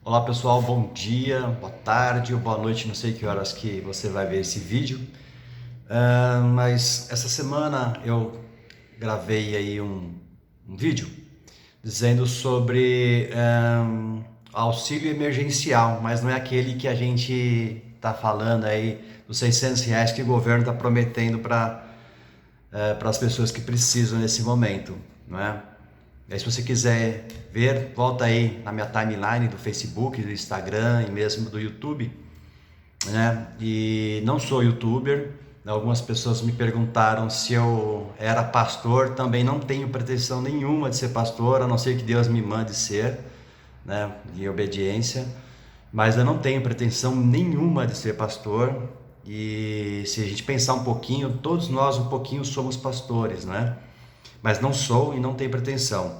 Olá pessoal, bom dia, boa tarde ou boa noite, não sei que horas que você vai ver esse vídeo, mas essa semana eu gravei aí um vídeo dizendo sobre auxílio emergencial, mas não é aquele que a gente está falando aí dos R$ 600 que o governo está prometendo para as pessoas que precisam nesse momento, não é? E aí, se você quiser ver, volta aí na minha timeline do Facebook, do Instagram e mesmo do YouTube, né? E não sou youtuber, né? Algumas pessoas me perguntaram se eu era pastor, também não tenho pretensão nenhuma de ser pastor, a não ser que Deus me mande ser, né? Em obediência, mas eu não tenho pretensão nenhuma de ser pastor. E se a gente pensar um pouquinho, todos nós um pouquinho somos pastores, né? Mas não sou e não tenho pretensão.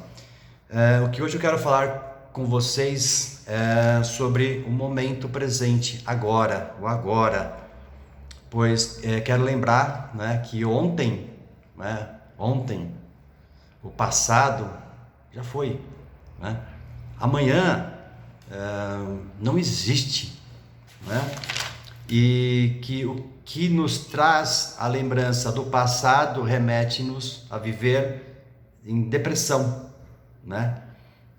O que hoje eu quero falar com vocês é sobre o momento presente, agora, o agora, pois quero lembrar, né, que ontem, o passado já foi, né? Amanhã não existe, né? E que o que nos traz a lembrança do passado remete-nos a viver em depressão, né?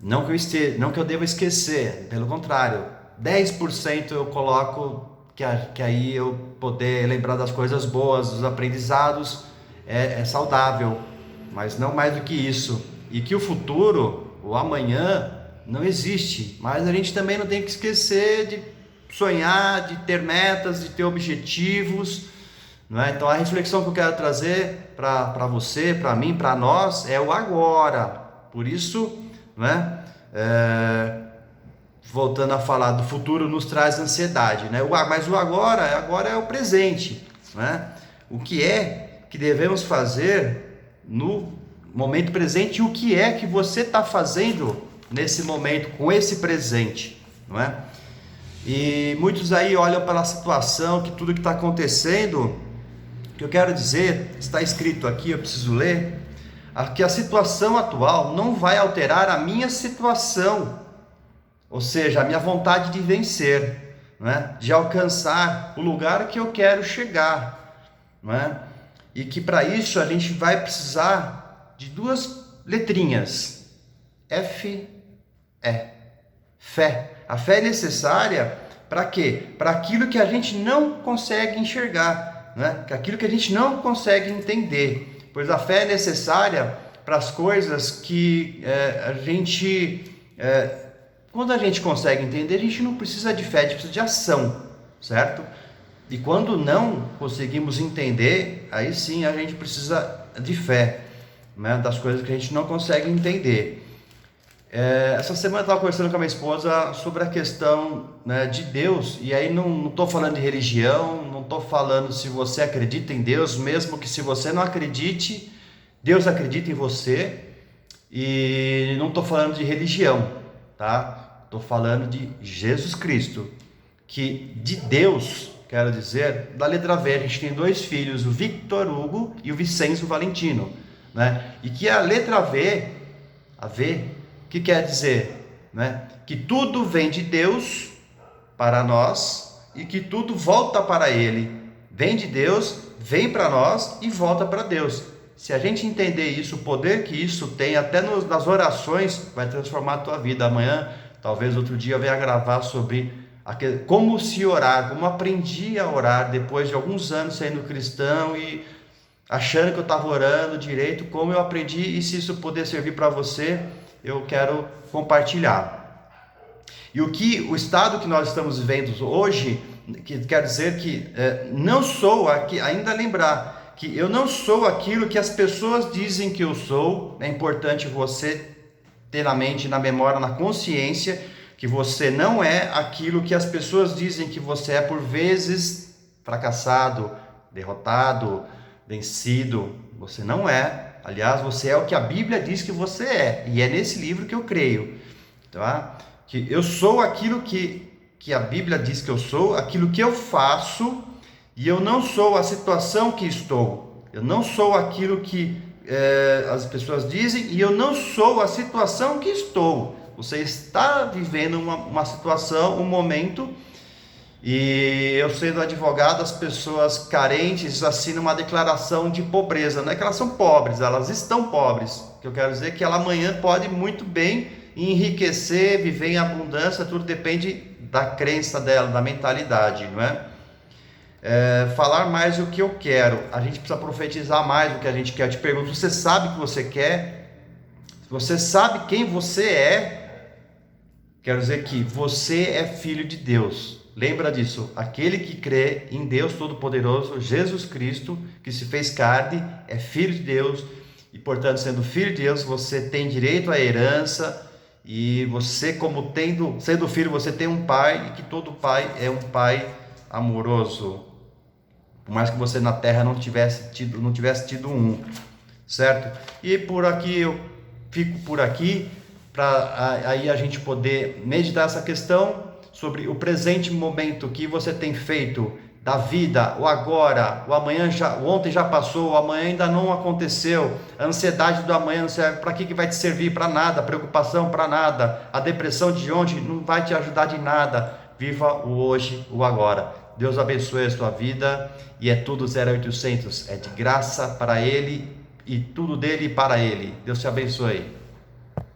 Não que eu deva esquecer, pelo contrário, 10% eu coloco que aí eu poder lembrar das coisas boas, dos aprendizados, é saudável, mas não mais do que isso. E que o futuro, o amanhã, não existe, mas a gente também não tem que esquecer de sonhar, de ter metas, de ter objetivos, não é? Então a reflexão que eu quero trazer para você, para mim, para nós, é o agora. Por isso, não é? Voltando a falar do futuro nos traz ansiedade, né? Mas o agora é o presente, né? O que é que devemos fazer no momento presente e o que é que você está fazendo nesse momento com esse presente, não é? E muitos aí olham para a situação, que tudo que está acontecendo, o que eu quero dizer, está escrito aqui, eu preciso ler, que a situação atual não vai alterar a minha situação, ou seja, a minha vontade de vencer, não é? De alcançar o lugar que eu quero chegar, não é? E que para isso a gente vai precisar de duas letrinhas, F, E, fé. A fé é necessária para quê? Para aquilo que a gente não consegue enxergar, né? Aquilo que a gente não consegue entender, pois a fé é necessária para as coisas que quando a gente consegue entender, a gente não precisa de fé, a gente precisa de ação, certo? E quando não conseguimos entender, aí sim a gente precisa de fé, né? Das coisas que a gente não consegue entender. Essa semana eu estava conversando com a minha esposa sobre a questão, né, de Deus, e aí não estou falando de religião, não estou falando se você acredita em Deus, mesmo que se você não acredite, Deus acredita em você, e não estou falando de religião, tá? Estou falando de Jesus Cristo, que de Deus, quero dizer, da letra V, a gente tem dois filhos, o Victor Hugo e o Vicenzo Valentino, né? E que a letra V, a V, que quer dizer, né, que tudo vem de Deus para nós e que tudo volta para Ele. Vem de Deus, vem para nós e volta para Deus. Se a gente entender isso, o poder que isso tem, até nas orações, vai transformar a tua vida. Amanhã, talvez outro dia, eu venha gravar sobre como se orar, como aprendi a orar depois de alguns anos sendo cristão e achando que eu estava orando direito, como eu aprendi, e se isso puder servir para você, eu quero compartilhar. E o estado que nós estamos vivendo hoje, que quer dizer que não sou aqui, ainda lembrar que eu não sou aquilo que as pessoas dizem que eu sou. É importante você ter na mente, na memória, na consciência, que você não é aquilo que as pessoas dizem que você é, por vezes fracassado, derrotado, vencido. Você não é. Aliás, você é o que a Bíblia diz que você é, e é nesse livro que eu creio, tá? Que eu sou aquilo que a Bíblia diz que eu sou, aquilo que eu faço, e eu não sou a situação que estou, eu não sou aquilo que as pessoas dizem, e eu não sou a situação que estou, Você está vivendo uma situação, um momento, e eu sendo advogado, as pessoas carentes assinam uma declaração de pobreza. Não é que elas são pobres, elas estão pobres. O que eu quero dizer é que ela amanhã pode muito bem enriquecer, viver em abundância, tudo depende da crença dela, da mentalidade, não é? Falar mais o que eu quero. A gente precisa profetizar mais o que a gente quer. Eu te pergunto, você sabe o que você quer? Você sabe quem você é? Quero dizer que você é filho de Deus. Lembra disso, aquele que crê em Deus Todo-Poderoso, Jesus Cristo, que se fez carne, é filho de Deus, e portanto, sendo filho de Deus, você tem direito à herança, e você, sendo filho, você tem um pai, e que todo pai é um pai amoroso, por mais que você na terra não tivesse tido um, certo? E por aqui, eu fico por aqui, para aí a gente poder meditar essa questão, sobre o presente momento que você tem feito da vida, o agora, o amanhã o ontem já passou, o amanhã ainda não aconteceu, a ansiedade do amanhã não serve, para que vai te servir? Para nada, a preocupação para nada, a depressão de ontem não vai te ajudar de nada. Viva o hoje, o agora. Deus abençoe a sua vida, e é tudo 0800, é de graça para Ele, e tudo dele e para Ele. Deus te abençoe.